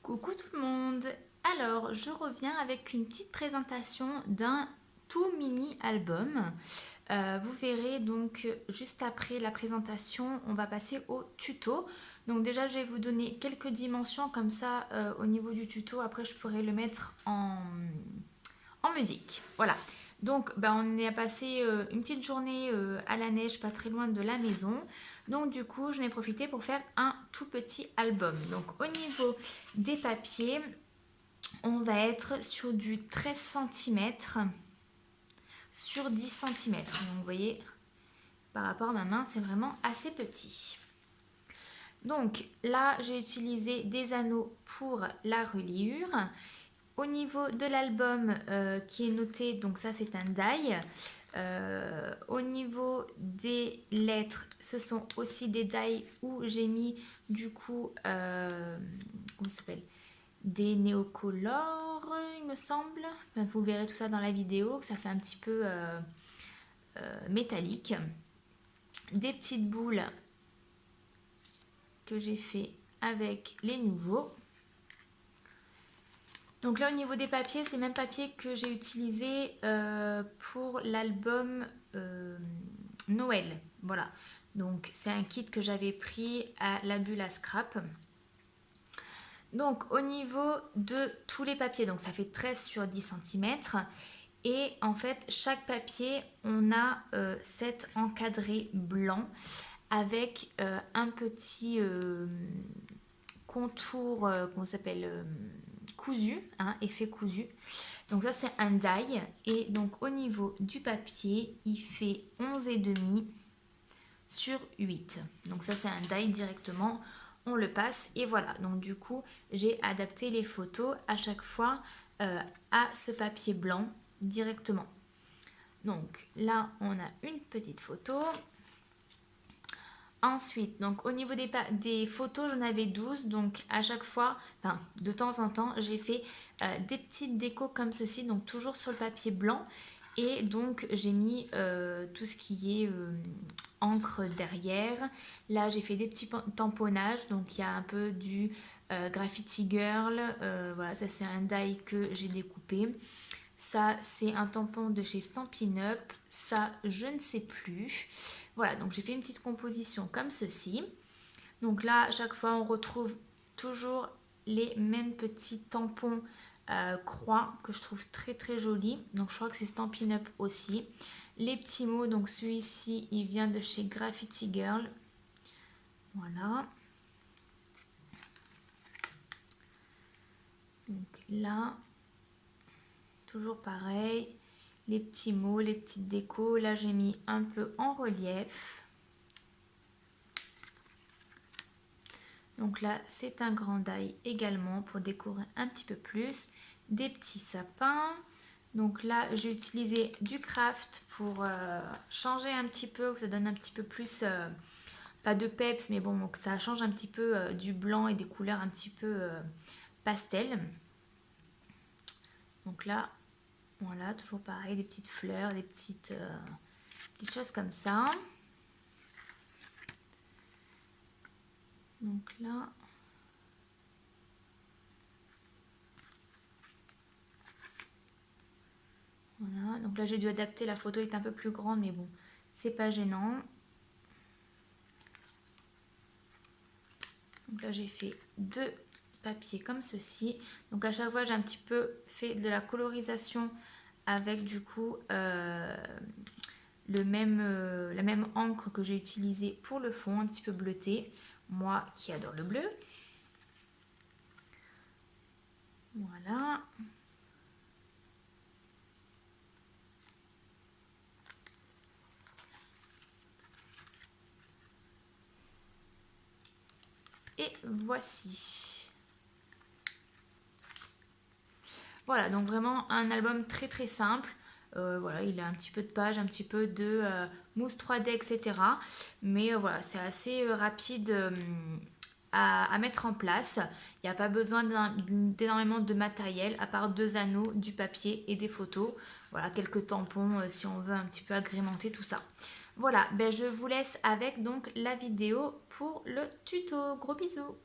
Coucou tout le monde. Alors, je reviens avec une petite présentation d'un tout mini album. Vous verrez donc juste après la présentation, on va passer au tuto. Donc déjà, je vais vous donner quelques dimensions comme ça au niveau du tuto. Après, je pourrai le mettre en musique. Voilà. Donc, on est passé une petite journée à la neige, pas très loin de la maison. Donc, du coup, j'en ai profité pour faire un tout petit album. Donc, au niveau des papiers, on va être sur du 13 cm sur 10 cm. Donc, vous voyez, par rapport à ma main, c'est vraiment assez petit. Donc, là, j'ai utilisé des anneaux pour la reliure. Au niveau de l'album qui est noté, donc ça c'est un die. Au niveau des lettres, ce sont aussi des die où j'ai mis du coup, comment ça s'appelle, des néocolores, il me semble. Enfin, vous verrez tout ça dans la vidéo, que ça fait un petit peu métallique. Des petites boules que j'ai fait avec les nouveaux. Donc là au niveau des papiers, c'est le même papier que j'ai utilisé pour l'album Noël. Voilà, donc c'est un kit que j'avais pris à la bulle à scrap. Donc au niveau de tous les papiers, donc ça fait 13 sur 10 cm. Et en fait, chaque papier, on a cet encadré blanc avec un petit contour, comment ça s'appelle, cousu, hein, effet cousu. Donc ça c'est un die et donc au niveau du papier il fait 11,5 sur 8. Donc ça c'est un die directement, on le passe et voilà. Donc du coup j'ai adapté les photos à chaque fois à ce papier blanc directement. Donc là on a une petite photo. Ensuite, donc au niveau des photos, j'en avais 12. Donc à chaque fois, enfin de temps en temps, j'ai fait des petites décos comme ceci. Donc toujours sur le papier blanc. Et donc j'ai mis tout ce qui est encre derrière. Là j'ai fait des petits tamponnages. Donc il y a un peu du Graffiti Girl. Voilà, ça c'est un die que j'ai découpé. Ça, c'est un tampon de chez Stampin' Up. Ça, je ne sais plus. Voilà, donc j'ai fait une petite composition comme ceci. Donc là, à chaque fois, on retrouve toujours les mêmes petits tampons croix que je trouve très très jolis. Donc je crois que c'est Stampin' Up aussi. Les petits mots, donc celui-ci, il vient de chez Graffiti Girl. Voilà. Donc là, toujours pareil, les petits mots, les petites décos. Là, j'ai mis un peu en relief. Donc là, c'est un grand die également pour décorer un petit peu plus. Des petits sapins. Donc là, j'ai utilisé du craft pour changer un petit peu, que ça donne un petit peu plus, pas de peps, mais bon, donc ça change un petit peu du blanc et des couleurs un petit peu pastel. Donc là, voilà, toujours pareil, des petites fleurs, des petites choses comme ça. Donc là, voilà. Donc là, j'ai dû adapter, la photo est un peu plus grande, mais bon, c'est pas gênant. Donc là, j'ai fait deux papiers comme ceci. Donc à chaque fois, j'ai un petit peu fait de la colorisation avec du coup la même encre que j'ai utilisée pour le fond, un petit peu bleuté. Moi qui adore le bleu. Voilà. Et voici. Voilà, donc vraiment un album très très simple. Voilà, il a un petit peu de pages, un petit peu de mousse 3D, etc. Mais voilà, c'est assez rapide à mettre en place. Il n'y a pas besoin d'énormément de matériel, à part deux anneaux, du papier et des photos. Voilà, quelques tampons si on veut un petit peu agrémenter tout ça. Voilà, je vous laisse avec donc la vidéo pour le tuto. Gros bisous!